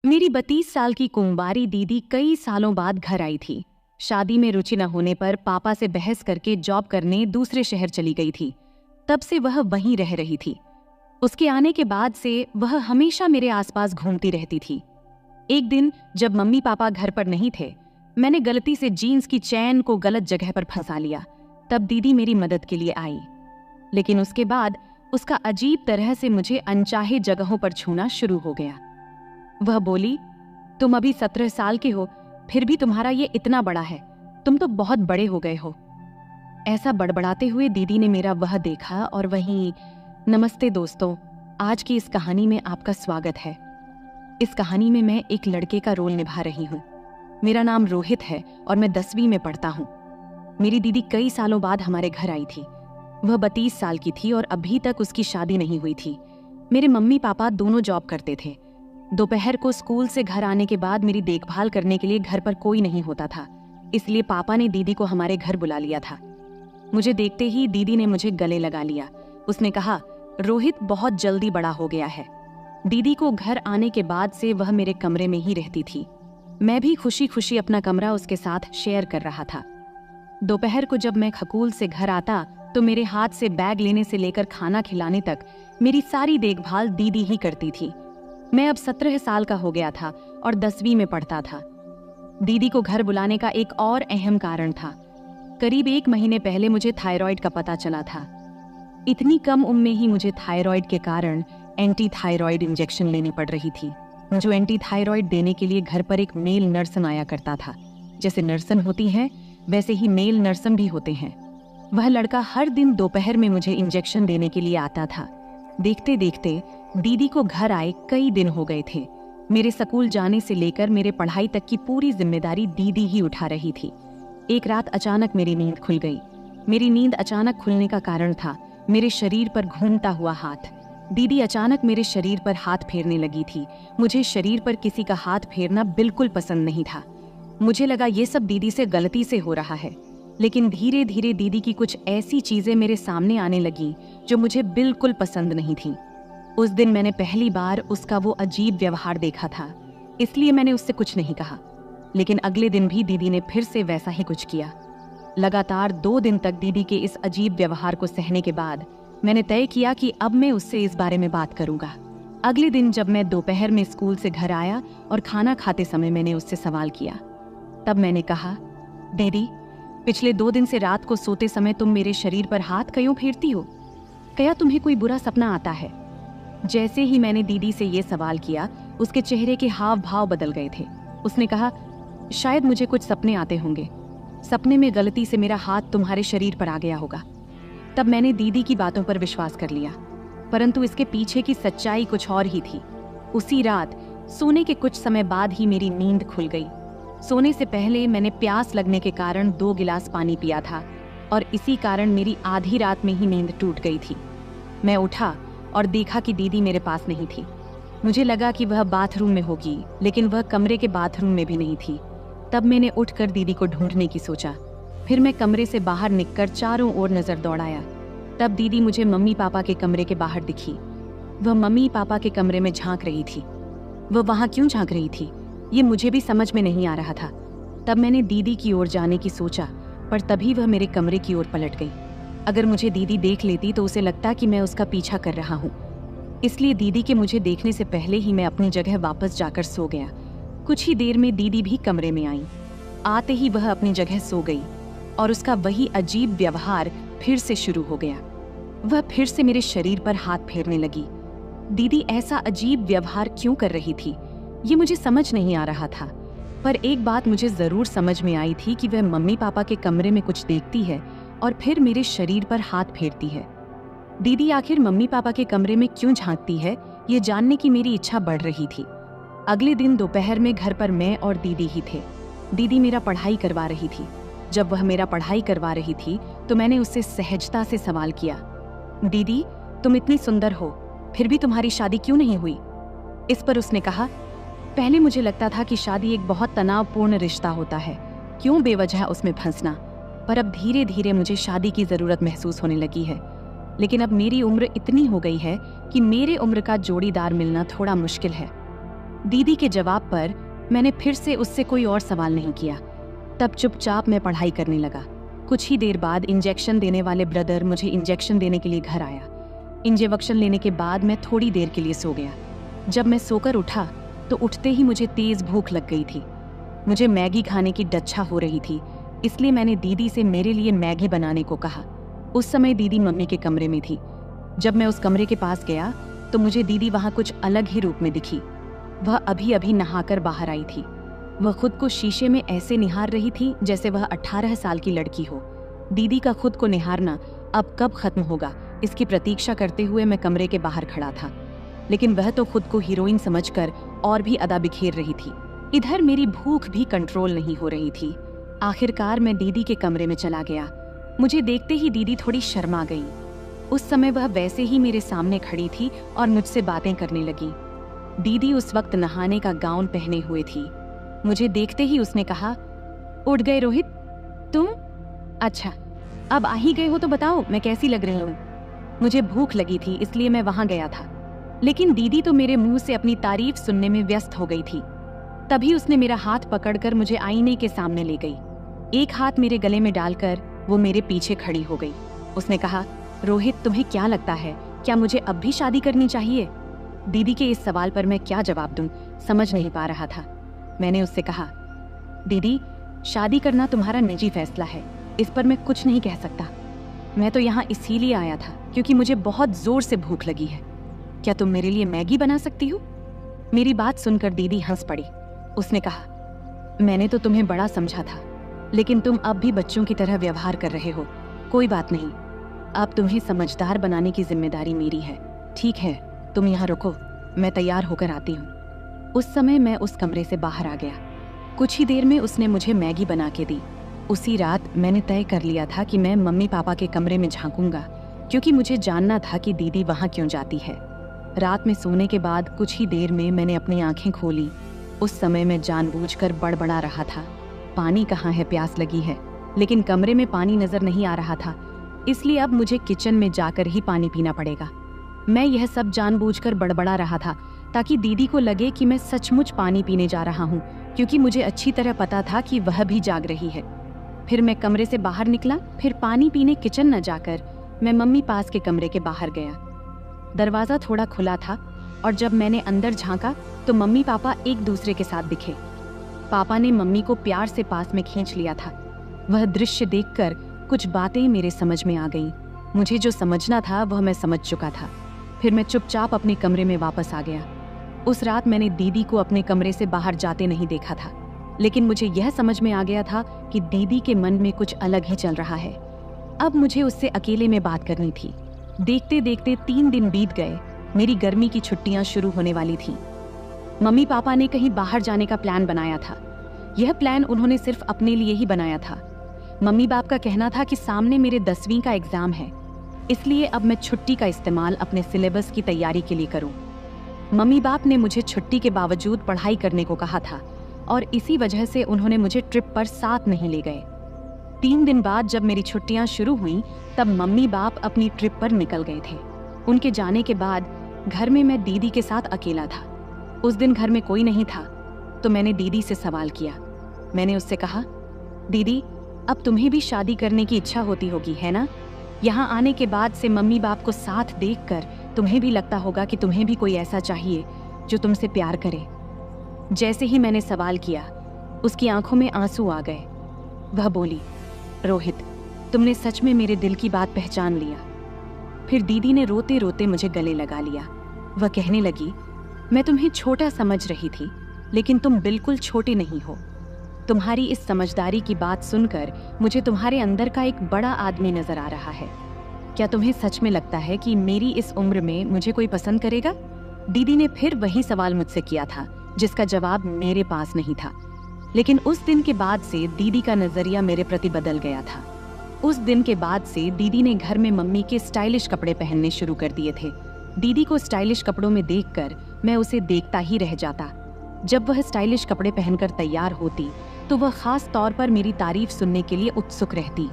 मेरी 32 साल की कुंवारी दीदी कई सालों बाद घर आई थी। शादी में रुचि न होने पर पापा से बहस करके जॉब करने दूसरे शहर चली गई थी। तब से वह वहीं रह रही थी। उसके आने के बाद से वह हमेशा मेरे आसपास घूमती रहती थी। एक दिन जब मम्मी पापा घर पर नहीं थे, मैंने गलती से जीन्स की चैन को गलत जगह पर फंसा लिया। तब दीदी मेरी मदद के लिए आई, लेकिन उसके बाद उसका अजीब तरह से मुझे अनचाहे जगहों पर छूना शुरू हो गया। वह बोली, तुम अभी 17 साल के हो, फिर भी तुम्हारा ये इतना बड़ा है, तुम तो बहुत बड़े हो गए हो। ऐसा बड़बड़ाते हुए दीदी ने मेरा वह देखा और वहीं, नमस्ते दोस्तों, आज की इस कहानी में आपका स्वागत है। इस कहानी में मैं एक लड़के का रोल निभा रही हूँ। मेरा नाम रोहित है और मैं 10वीं में पढ़ता हूँ। मेरी दीदी कई सालों बाद हमारे घर आई थी। वह 32 साल की थी और अभी तक उसकी शादी नहीं हुई थी। मेरे मम्मी पापा दोनों जॉब करते थे। दोपहर को स्कूल से घर आने के बाद मेरी देखभाल करने के लिए घर पर कोई नहीं होता था, इसलिए पापा ने दीदी को हमारे घर बुला लिया था। मुझे देखते ही दीदी ने मुझे गले लगा लिया। उसने कहा, रोहित बहुत जल्दी बड़ा हो गया है। दीदी को घर आने के बाद से वह मेरे कमरे में ही रहती थी। मैं भी खुशी खुशी अपना कमरा उसके साथ शेयर कर रहा था। दोपहर को जब मैं स्कूल से घर आता तो मेरे हाथ से बैग लेने से लेकर खाना खिलाने तक मेरी सारी देखभाल दीदी ही करती थी। मैं अब 17 साल का हो गया था और 10वीं में पढ़ता था। दीदी को घर बुलाने का एक और अहम कारण था। करीब 1 महीने पहले मुझे थायराइड का पता चला था। इतनी कम उम्र में ही मुझे थायराइड के कारण एंटी थायराइड इंजेक्शन लेनी पड़ रही थी, जो एंटी थायराइड देने के लिए घर पर एक मेल नर्सन आया करता था। जैसे नर्सन होती हैं, वैसे ही मेल नर्सन भी होते हैं। वह लड़का हर दिन दोपहर में मुझे इंजेक्शन देने के लिए आता था। देखते देखते दीदी को घर आए कई दिन हो गए थे। मेरे स्कूल जाने से लेकर मेरे पढ़ाई तक की पूरी जिम्मेदारी दीदी ही उठा रही थी। एक रात अचानक मेरी नींद खुल गई। मेरी नींद अचानक खुलने का कारण था मेरे शरीर पर घूमता हुआ हाथ। दीदी अचानक मेरे शरीर पर हाथ फेरने लगी थी। मुझे शरीर पर किसी का हाथ फेरना बिल्कुल पसंद नहीं था। मुझे लगा ये सब दीदी से गलती से हो रहा है, लेकिन धीरे धीरे दीदी की कुछ ऐसी चीजें मेरे सामने आने लगी जो मुझे बिल्कुल पसंद नहीं थी। उस दिन मैंने पहली बार उसका वो अजीब व्यवहार देखा था, इसलिए मैंने उससे कुछ नहीं कहा। लेकिन अगले दिन भी दीदी ने फिर से वैसा ही कुछ किया। लगातार 2 दिन तक दीदी के इस अजीब व्यवहार को सहने के बाद मैंने तय किया कि अब मैं उससे इस बारे में बात करूंगा। अगले दिन जब मैं दोपहर में स्कूल से घर आया और खाना खाते समय मैंने उससे सवाल किया। तब मैंने कहा, दीदी, पिछले 2 दिन से रात को सोते समय तुम मेरे शरीर पर हाथ क्यों फेरती हो? क्या तुम्हें कोई बुरा सपना आता है? जैसे ही मैंने दीदी से ये सवाल किया, उसके चेहरे के हाव भाव बदल गए थे। उसने कहा, शायद मुझे कुछ सपने आते होंगे। सपने में गलती से मेरा हाथ तुम्हारे शरीर पर आ गया होगा। तब मैंने दीदी की बातों पर विश्वास कर लिया, परंतु इसके पीछे की सच्चाई कुछ और ही थी। उसी रात सोने के कुछ समय बाद ही मेरी नींद खुल गई। सोने से पहले मैंने प्यास लगने के कारण 2 गिलास पानी पिया था और इसी कारण मेरी आधी रात में ही नींद टूट गई थी। मैं उठा और देखा कि दीदी मेरे पास नहीं थी। मुझे लगा कि वह बाथरूम में होगी, लेकिन वह कमरे के बाथरूम में भी नहीं थी। तब मैंने उठकर दीदी को ढूंढने की सोचा। फिर मैं कमरे से बाहर निकलकर चारों ओर नजर दौड़ाया। तब दीदी मुझे मम्मी पापा के कमरे के बाहर दिखी। वह मम्मी पापा के कमरे में झांक रही थी। वह वहां क्यों झांक रही थी, ये मुझे भी समझ में नहीं आ रहा था। तब मैंने दीदी की ओर जाने की सोचा, पर तभी वह मेरे कमरे की ओर पलट गई। अगर मुझे दीदी देख लेती तो उसे लगता कि मैं उसका पीछा कर रहा हूँ, इसलिए दीदी के मुझे देखने से पहले ही मैं अपनी जगह वापस जाकर सो गया। कुछ ही देर में दीदी भी कमरे में आई। आते ही वह अपनी जगह सो गई और उसका वही अजीब व्यवहार फिर से शुरू हो गया। वह फिर से मेरे शरीर पर हाथ फेरने लगी। दीदी ऐसा अजीब व्यवहार क्यों कर रही थी, ये मुझे समझ नहीं आ रहा था। पर एक बात मुझे जरूर समझ में आई थी कि वह मम्मी पापा के कमरे में कुछ देखती है और फिर मेरे शरीर पर हाथ फेरती है। दीदी आखिर मम्मी पापा के कमरे में क्यों झांकती है, ये जानने की मेरी इच्छा बढ़ रही थी। अगले दिन दोपहर में घर पर मैं और दीदी ही थे। दीदी मेरा पढ़ाई करवा रही थी। जब वह मेरा पढ़ाई करवा रही थी तो मैंने उससे सहजता से सवाल किया, दीदी, तुम इतनी सुंदर हो, फिर भी तुम्हारी शादी क्यों नहीं हुई? इस पर उसने कहा, पहले मुझे लगता था कि शादी एक बहुत तनावपूर्ण रिश्ता होता है, क्यों बेवजह उसमें फंसना। पर अब धीरे धीरे मुझे शादी की जरूरत महसूस होने लगी है। लेकिन अब मेरी उम्र इतनी हो गई है कि मेरे उम्र का जोड़ीदार मिलना थोड़ा मुश्किल है। दीदी के जवाब पर मैंने फिर से उससे कोई और सवाल नहीं किया। तब चुपचाप मैं पढ़ाई करने लगा। कुछ ही देर बाद इंजेक्शन देने वाले ब्रदर मुझे इंजेक्शन देने के लिए घर आया। इंजेक्शन लेने के बाद मैं थोड़ी देर के लिए सो गया। जब मैं सोकर उठा तो उठते ही मुझे तेज भूख लग गई थी। मुझे मैगी खाने की डच्छा हो रही थी, इसलिए मैंने दीदी से मेरे लिए मैगी बनाने को कहा। उस समय दीदी मम्मी के कमरे में थी। जब मैं उस कमरे के पास गया तो मुझे दीदी वहाँ कुछ अलग ही रूप में दिखी। वह अभी अभी नहाकर बाहर आई थी। वह खुद को शीशे में ऐसे निहार रही थी जैसे वह 18 साल की लड़की हो। दीदी का खुद को निहारना अब कब खत्म होगा, इसकी प्रतीक्षा करते हुए मैं कमरे के बाहर खड़ा था। लेकिन वह तो खुद को हीरोइन समझकर और भी अदा बिखेर रही थी। इधर मेरी भूख भी कंट्रोल नहीं हो रही थी। आखिरकार मैं दीदी के कमरे में चला गया। मुझे देखते ही दीदी थोड़ी शर्मा गई। उस समय वह वैसे ही मेरे सामने खड़ी थी और मुझसे बातें करने लगी। दीदी उस वक्त नहाने का गाउन पहने हुए थी। मुझे देखते ही उसने कहा, उठ गए रोहित तुम? अच्छा, अब आ ही गए हो तो बताओ मैं कैसी लग रही हूँ। मुझे भूख लगी थी इसलिए मैं वहां गया था, लेकिन दीदी तो मेरे मुंह से अपनी तारीफ सुनने में व्यस्त हो गई थी। तभी उसने मेरा हाथ पकड़कर मुझे आईने के सामने ले गई। एक हाथ मेरे गले में डालकर वो मेरे पीछे खड़ी हो गई। उसने कहा, रोहित तुम्हें क्या लगता है, क्या मुझे अब भी शादी करनी चाहिए? दीदी के इस सवाल पर मैं क्या जवाब दूं, समझ नहीं पा रहा था। मैंने उससे कहा, दीदी शादी करना तुम्हारा निजी फैसला है, इस पर मैं कुछ नहीं कह सकता। मैं तो यहाँ इसीलिए आया था क्योंकि मुझे बहुत जोर से भूख लगी है। क्या तुम मेरे लिए मैगी बना सकती हो? मेरी बात सुनकर दीदी हंस पड़ी। उसने कहा, मैंने तो तुम्हें बड़ा समझा था, लेकिन तुम अब भी बच्चों की तरह व्यवहार कर रहे हो। कोई बात नहीं, अब तुम्हें समझदार बनाने की जिम्मेदारी मेरी है। ठीक है, तुम यहाँ रुको, मैं तैयार होकर आती हूँ। उस समय मैं उस कमरे से बाहर आ गया। कुछ ही देर में उसने मुझे मैगी बना के दी। उसी रात मैंने तय कर लिया था कि मैं मम्मी पापा के कमरे में झांकूंगा, क्योंकि मुझे जानना था कि दीदी वहाँ क्यों जाती है। रात में सोने के बाद कुछ ही देर में मैंने अपनी आंखें खोली। उस समय मैं जानबूझकर बड़बड़ा रहा था, पानी कहाँ है, प्यास लगी है, लेकिन कमरे में पानी नजर नहीं आ रहा था, इसलिए अब मुझे किचन में जाकर ही पानी पीना पड़ेगा। मैं यह सब जानबूझकर बड़बड़ा रहा था ताकि दीदी को लगे कि मैं सचमुच पानी पीने जा रहा हूँ, क्योंकि मुझे अच्छी तरह पता था कि वह भी जाग रही है। फिर मैं कमरे से बाहर निकला। फिर पानी पीने किचन न जाकर मैं मम्मी पास के कमरे के बाहर गया। दरवाजा थोड़ा खुला था और जब मैंने अंदर झांका तो मम्मी पापा एक दूसरे के साथ दिखे। पापा ने मम्मी को प्यार से पास में खींच लिया था। वह दृश्य देखकर कुछ बातें मेरे समझ में आ गईं। मुझे जो समझना था वह मैं समझ चुका था। फिर मैं चुपचाप अपने कमरे में वापस आ गया। उस रात मैंने दीदी को अपने कमरे से बाहर जाते नहीं देखा था, लेकिन मुझे यह समझ में आ गया था कि दीदी के मन में कुछ अलग ही चल रहा है। अब मुझे उससे अकेले में बात करनी थी। देखते देखते 3 दिन बीत गए। मेरी गर्मी की छुट्टियां शुरू होने वाली थीं। मम्मी पापा ने कहीं बाहर जाने का प्लान बनाया था। यह प्लान उन्होंने सिर्फ अपने लिए ही बनाया था। मम्मी बाप का कहना था कि सामने मेरे 10वीं का एग्जाम है, इसलिए अब मैं छुट्टी का इस्तेमाल अपने सिलेबस की तैयारी के लिए करूं। मम्मी बाप ने मुझे छुट्टी के बावजूद पढ़ाई करने को कहा था और इसी वजह से उन्होंने मुझे ट्रिप पर साथ नहीं ले गए। 3 दिन बाद जब मेरी छुट्टियां शुरू हुईं, तब मम्मी बाप अपनी ट्रिप पर निकल गए थे। उनके जाने के बाद घर में मैं दीदी के साथ अकेला था। उस दिन घर में कोई नहीं था, तो मैंने दीदी से सवाल किया। मैंने उससे कहा, दीदी अब तुम्हें भी शादी करने की इच्छा होती होगी, है ना? यहाँ आने के बाद से मम्मी बाप को साथ देखकर तुम्हें भी लगता होगा कि तुम्हें भी कोई ऐसा चाहिए जो तुमसे प्यार करे। जैसे ही मैंने सवाल किया, उसकी आंखों में आंसू आ गए। वह बोली, रोहित तुमने सच में मेरे दिल की बात पहचान लिया। फिर दीदी ने रोते रोते मुझे गले लगा लिया। वह कहने लगी, मैं तुम्हें छोटा समझ रही थी, लेकिन तुम बिल्कुल छोटे नहीं हो। तुम्हारी इस समझदारी की बात सुनकर मुझे तुम्हारे अंदर का एक बड़ा आदमी नजर आ रहा है। क्या तुम्हें सच में लगता है कि मेरी इस उम्र में मुझे कोई पसंद करेगा? दीदी ने फिर वही सवाल मुझसे किया था जिसका जवाब मेरे पास नहीं था। लेकिन उस दिन के बाद से दीदी का नजरिया मेरे प्रति बदल गया था। उस दिन के बाद से दीदी ने घर में मम्मी के स्टाइलिश कपड़े पहनने शुरू कर दिए थे। दीदी को स्टाइलिश कपड़ों में देखकर मैं उसे देखता ही रह जाता। जब वह स्टाइलिश कपड़े पहनकर तैयार होती तो वह खास तौर पर मेरी तारीफ सुनने के लिए उत्सुक रहती।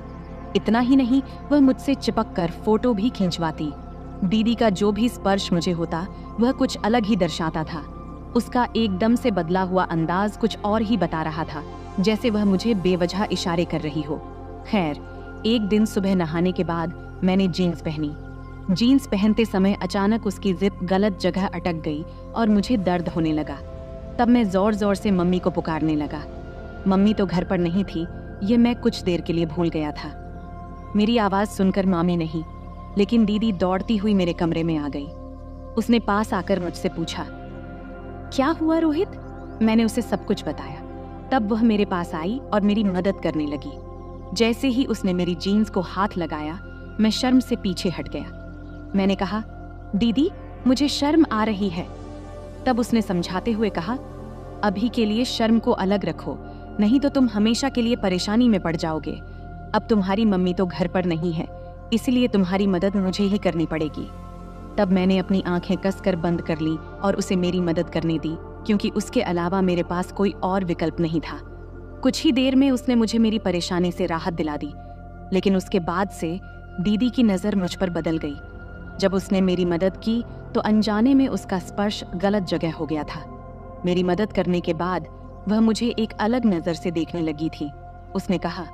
इतना ही नहीं, वह मुझसे चिपक कर फोटो भी खिंचवाती। दीदी का जो भी स्पर्श मुझे होता वह कुछ अलग ही दर्शाता था। उसका एकदम से बदला हुआ अंदाज कुछ और ही बता रहा था, जैसे वह मुझे बेवजह इशारे कर रही हो। खैर, एक दिन सुबह नहाने के बाद मैंने जीन्स पहनी। जीन्स पहनते समय अचानक उसकी जिप गलत जगह अटक गई और मुझे दर्द होने लगा। तब मैं जोर जोर से मम्मी को पुकारने लगा। मम्मी तो घर पर नहीं थी, ये मैं कुछ देर के लिए भूल गया था। मेरी आवाज़ सुनकर मामी नहीं, लेकिन दीदी दौड़ती हुई मेरे कमरे में आ गई। उसने पास आकर मुझसे पूछा, क्या हुआ रोहित? मैंने उसे सब कुछ बताया। तब वह मेरे पास आई और मेरी मदद करने लगी। जैसे ही उसने मेरी जीन्स को हाथ लगाया, मैं शर्म से पीछे हट गया। मैंने कहा, दीदी मुझे शर्म आ रही है। तब उसने समझाते हुए कहा, अभी के लिए शर्म को अलग रखो, नहीं तो तुम हमेशा के लिए परेशानी में पड़ जाओगे। अब तुम्हारी मम्मी तो घर पर नहीं है, इसलिए तुम्हारी मदद मुझे ही करनी पड़ेगी। तब मैंने अपनी आंखें कसकर बंद कर ली और उसे मेरी मदद करने दी, क्योंकि उसके अलावा मेरे पास कोई और विकल्प नहीं था। कुछ ही देर में उसने मुझे मेरी परेशानी से राहत दिला दी, लेकिन उसके बाद से दीदी की नज़र मुझ पर बदल गई। जब उसने मेरी मदद की तो अनजाने में उसका स्पर्श गलत जगह हो गया था। मेरी मदद करने के बाद वह मुझे एक अलग नज़र से देखने लगी थी। उसने कहा,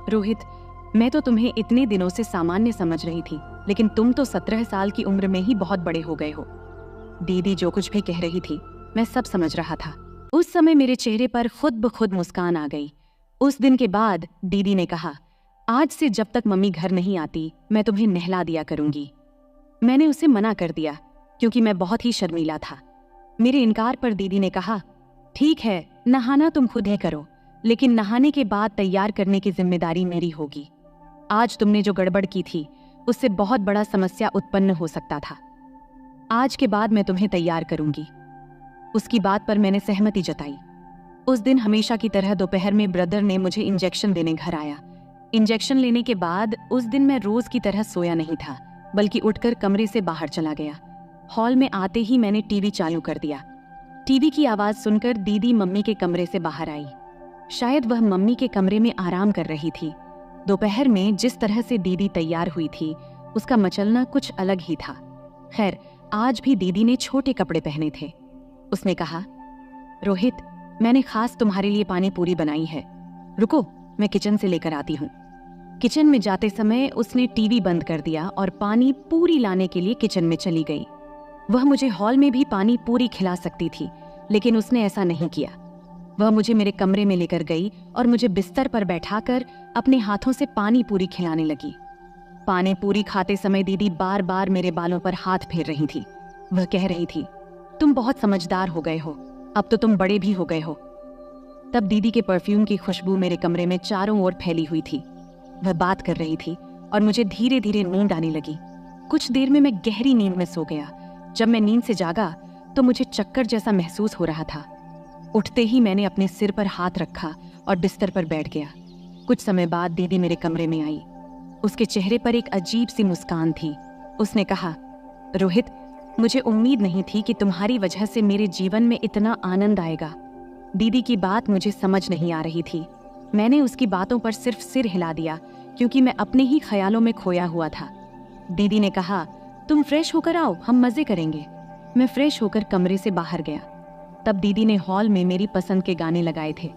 रोहित, मैं तो तुम्हें इतने दिनों से सामान्य समझ रही थी, लेकिन तुम तो 17 साल की उम्र में ही बहुत बड़े हो गए हो। दीदी जो कुछ भी कह रही थी, मैं सब समझ रहा था। उस समय मेरे चेहरे पर खुद ब खुद मुस्कान आ गई। उस दिन के बाद दीदी ने कहा, आज से जब तक मम्मी घर नहीं आती, मैं तुम्हें नहला दिया करूंगी। मैंने उसे मना कर दिया, क्योंकि मैं बहुत ही शर्मीला था। मेरे इनकार पर दीदी ने कहा, ठीक है, नहाना तुम खुद ही करो, लेकिन नहाने के बाद तैयार करने की जिम्मेदारी मेरी होगी। आज तुमने जो गड़बड़ की थी, उससे बहुत बड़ा समस्या उत्पन्न हो सकता था। आज के बाद मैं तुम्हें तैयार करूंगी। उसकी बात पर मैंने सहमति जताई। उस दिन हमेशा की तरह दोपहर में ब्रदर ने मुझे इंजेक्शन देने घर आया। इंजेक्शन लेने के बाद उस दिन मैं रोज की तरह सोया नहीं था, बल्कि उठकर कमरे से बाहर चला गया। हॉल में आते ही मैंने टीवी चालू कर दिया। टीवी की आवाज सुनकर दीदी मम्मी के कमरे से बाहर आई। शायद वह मम्मी के कमरे में आराम कर रही थी। दोपहर में जिस तरह से दीदी तैयार हुई थी, उसका मचलना कुछ अलग ही था। खैर, आज भी दीदी ने छोटे कपड़े पहने थे। उसने कहा, रोहित, मैंने खास तुम्हारे लिए पानी पूरी बनाई है, रुको मैं किचन से लेकर आती हूँ। किचन में जाते समय उसने टीवी बंद कर दिया और पानी पूरी लाने के लिए किचन में चली गई। वह मुझे हॉल में भी पानी पूरी खिला सकती थी, लेकिन उसने ऐसा नहीं किया। वह मुझे मेरे कमरे में लेकर गई और मुझे बिस्तर पर बैठाकर अपने हाथों से पानी पूरी खिलाने लगी। पानी पूरी खाते समय दीदी बार बार मेरे बालों पर हाथ फेर रही थी। वह कह रही थी, तुम बहुत समझदार हो गए हो, अब तो तुम बड़े भी हो गए हो। तब दीदी के परफ्यूम की खुशबू मेरे कमरे में चारों ओर फैली हुई थी। वह बात कर रही थी और मुझे धीरे धीरे नींद आने लगी। कुछ देर में मैं गहरी नींद में सो गया। जब मैं नींद से जागा तो मुझे चक्कर जैसा महसूस हो रहा था। उठते ही मैंने अपने सिर पर हाथ रखा और बिस्तर पर बैठ गया। कुछ समय बाद दीदी मेरे कमरे में आई। उसके चेहरे पर एक अजीब सी मुस्कान थी। उसने कहा, रोहित, मुझे उम्मीद नहीं थी कि तुम्हारी वजह से मेरे जीवन में इतना आनंद आएगा। दीदी की बात मुझे समझ नहीं आ रही थी। मैंने उसकी बातों पर सिर्फ सिर हिला दिया, क्योंकि मैं अपने ही ख्यालों में खोया हुआ था। दीदी ने कहा, तुम फ्रेश होकर आओ, हम मजे करेंगे। मैं फ्रेश होकर कमरे से बाहर गया। तब दीदी ने हॉल में मेरी पसंद के गाने लगाए थे।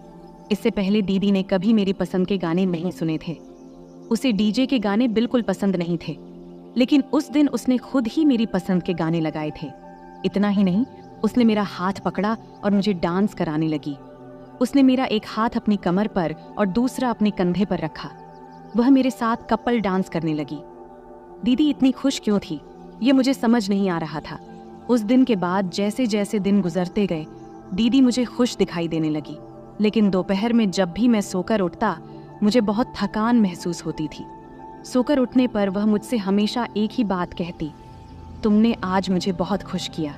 इससे पहले दीदी ने कभी मेरी पसंद के गाने नहीं सुने थे। उसे डीजे के गाने बिल्कुल पसंद नहीं थे, लेकिन उस दिन उसने खुद ही मेरी पसंद के गाने लगाए थे। इतना ही नहीं, उसने मेरा हाथ पकड़ा और मुझे डांस कराने लगी। उसने मेरा एक हाथ अपनी कमर पर और दूसरा अपने कंधे पर रखा। वह मेरे साथ कपल डांस करने लगी। दीदी इतनी खुश क्यों थी, ये मुझे समझ नहीं आ रहा था। उस दिन के बाद जैसे जैसे दिन गुजरते गए, दीदी मुझे खुश दिखाई देने लगी। लेकिन दोपहर में जब भी मैं सोकर उठता, मुझे बहुत थकान महसूस होती थी। सोकर उठने पर वह मुझसे हमेशा एक ही बात कहती, तुमने आज मुझे बहुत खुश किया।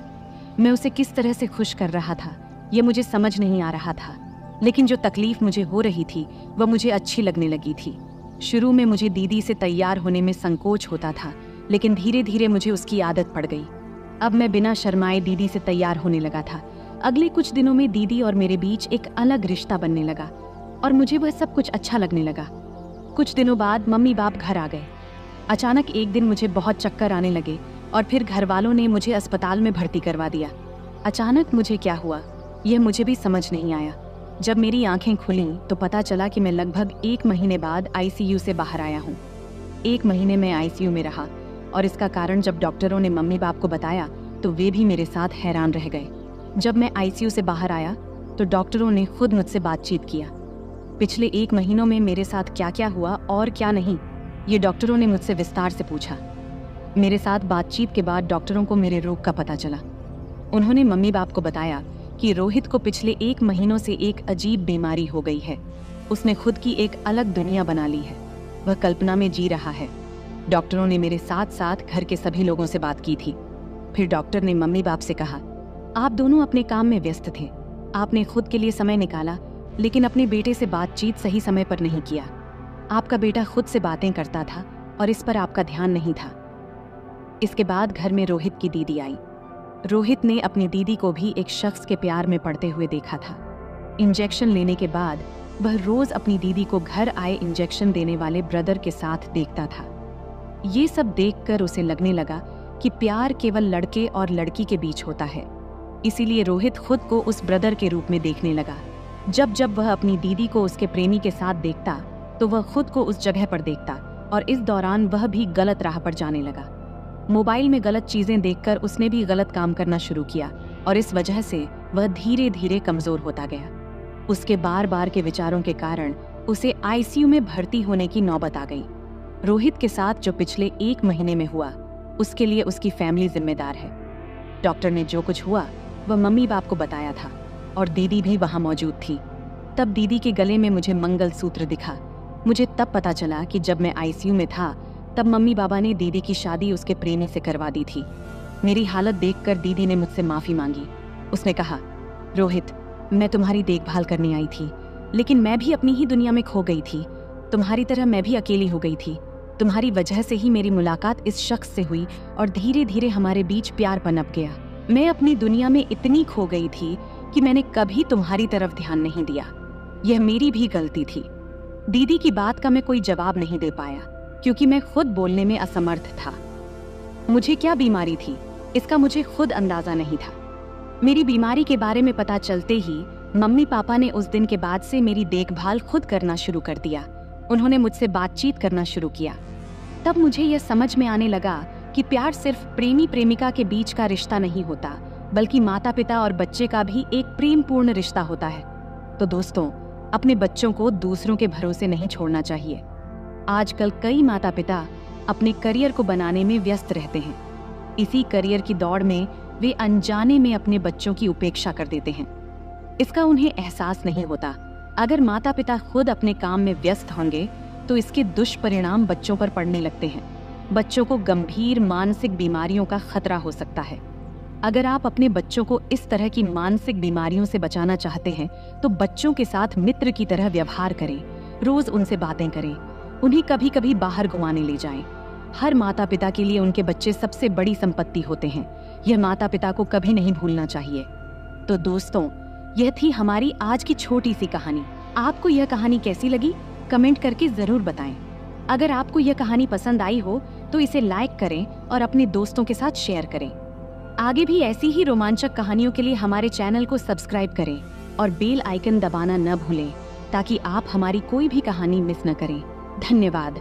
मैं उसे किस तरह से खुश कर रहा था, ये मुझे समझ नहीं आ रहा था। लेकिन जो तकलीफ मुझे हो रही थी, वह मुझे अच्छी लगने लगी थी। शुरू में मुझे दीदी से तैयार होने में संकोच होता था, लेकिन धीरे धीरे मुझे उसकी आदत पड़ गई। अब मैं बिना शर्माए दीदी से तैयार होने लगा था। अगले कुछ दिनों में दीदी और मेरे बीच एक अलग रिश्ता बनने लगा और मुझे वह सब कुछ अच्छा लगने लगा। कुछ दिनों बाद मम्मी बाप घर आ गए। अचानक एक दिन मुझे बहुत चक्कर आने लगे और फिर घर वालों ने मुझे अस्पताल में भर्ती करवा दिया। अचानक मुझे क्या हुआ, यह मुझे भी समझ नहीं आया। जब मेरी आंखें खुलीं तो पता चला कि मैं लगभग 1 महीने बाद आईसीयू से बाहर आया हूँ। 1 महीने में आईसीयू में रहा और इसका कारण जब डॉक्टरों ने मम्मी बाप को बताया तो वे भी मेरे साथ हैरान रह गए। जब मैं आईसीयू से बाहर आया तो डॉक्टरों ने खुद मुझसे बातचीत किया। पिछले 1 महीनों में मेरे साथ क्या क्या हुआ और क्या नहीं, ये डॉक्टरों ने मुझसे विस्तार से पूछा। मेरे साथ बातचीत के बाद डॉक्टरों को मेरे रोग का पता चला। उन्होंने मम्मी बाप को बताया कि रोहित को पिछले 1 महीनों से एक अजीब बीमारी हो गई है। उसने खुद की एक अलग दुनिया बना ली है, वह कल्पना में जी रहा है। डॉक्टरों ने मेरे साथ साथ घर के सभी लोगों से बात की थी। फिर डॉक्टर ने मम्मी बाप से कहा, आप दोनों अपने काम में व्यस्त थे, आपने खुद के लिए समय निकाला, लेकिन अपने बेटे से बातचीत सही समय पर नहीं किया। आपका बेटा खुद से बातें करता था और इस पर आपका ध्यान नहीं था। इसके बाद घर में रोहित की दीदी आई। रोहित ने अपनी दीदी को भी एक शख्स के प्यार में पड़ते हुए देखा था। इंजेक्शन लेने के बाद वह रोज अपनी दीदी को घर आए इंजेक्शन देने वाले ब्रदर के साथ देखता था। ये सब देखकर उसे लगने लगा कि प्यार केवल लड़के और लड़की के बीच होता है। इसीलिए रोहित खुद को उस ब्रदर के रूप में देखने लगा। जब जब वह अपनी दीदी को उसके प्रेमी के साथ देखता तो वह खुद को उस जगह पर देखता और इस दौरान वह भी गलत राह पर जाने लगा। मोबाइल में गलत चीजें देखकर उसने भी गलत काम करना शुरू किया और इस वजह से वह धीरे धीरे कमजोर होता गया। उसके बार बार के विचारों के कारण उसे आईसीयू में भर्ती होने की नौबत आ गई। रोहित के साथ जो पिछले 1 महीने में हुआ उसके लिए उसकी फैमिली जिम्मेदार है। डॉक्टर ने जो कुछ हुआ वह मम्मी बाप को बताया था और दीदी भी वहां मौजूद थी। तब दीदी के गले में मुझे मंगलसूत्र दिखा। मुझे तब पता चला कि जब मैं आईसीयू में था तब मम्मी बाबा ने दीदी की शादी उसके प्रेमी से करवा दी थी। मेरी हालत देखकर दीदी ने मुझसे माफी मांगी। उसने कहा, रोहित, मैं तुम्हारी देखभाल करने आई थी, लेकिन मैं भी अपनी ही दुनिया में खो गई थी। तुम्हारी तरह मैं भी अकेली हो गई थी। तुम्हारी वजह से ही मेरी मुलाकात इस शख्स से हुई और धीरे धीरे हमारे बीच प्यार पनप गया। मैं अपनी दुनिया में इतनी खो गई थी कि मैंने कभी तुम्हारी तरफ ध्यान नहीं दिया। यह मेरी भी गलती थी। दीदी की बात का मैं कोई जवाब नहीं दे पाया क्योंकि मैं खुद बोलने में असमर्थ था। मुझे क्या बीमारी थी इसका मुझे खुद अंदाजा नहीं था। मेरी बीमारी के बारे में पता चलते ही मम्मी पापा ने उस दिन के बाद से मेरी देखभाल खुद करना शुरू कर दिया। उन्होंने मुझसे बातचीत करना शुरू किया। तब मुझे यह समझ में आने लगा कि प्यार सिर्फ प्रेमी प्रेमिका के बीच का रिश्ता नहीं होता, बल्कि माता पिता और बच्चे का भी एक प्रेमपूर्ण रिश्ता होता है। तो दोस्तों, अपने बच्चों को दूसरों के भरोसे नहीं छोड़ना चाहिए। आजकल कई माता पिता अपने करियर को बनाने में व्यस्त रहते हैं। इसी करियर की दौड़ में वे अनजाने में अपने बच्चों की उपेक्षा कर देते हैं। इसका उन्हें एहसास नहीं होता। अगर माता पिता खुद अपने काम में व्यस्त होंगे तो इसके दुष्परिणाम बच्चों पर पड़ने लगते हैं। बच्चों को गंभीर मानसिक बीमारियों का खतरा हो सकता है। अगर आप अपने बच्चों को इस तरह की मानसिक बीमारियों से बचाना चाहते हैं तो बच्चों के साथ मित्र की तरह व्यवहार करें, रोज उनसे बातें करें, उन्हें कभी कभी बाहर घुमाने ले जाएं। हर माता पिता के लिए उनके बच्चे सबसे बड़ी संपत्ति होते हैं। यह माता पिता को कभी नहीं भूलना चाहिए। तो दोस्तों, यह थी हमारी आज की छोटी सी कहानी। आपको यह कहानी कैसी लगी कमेंट करके जरूर बताएं। अगर आपको यह कहानी पसंद आई हो तो इसे लाइक करें और अपने दोस्तों के साथ शेयर करें। आगे भी ऐसी ही रोमांचक कहानियों के लिए हमारे चैनल को सब्सक्राइब करें और बेल आइकन दबाना न भूलें ताकि आप हमारी कोई भी कहानी मिस न करें। धन्यवाद।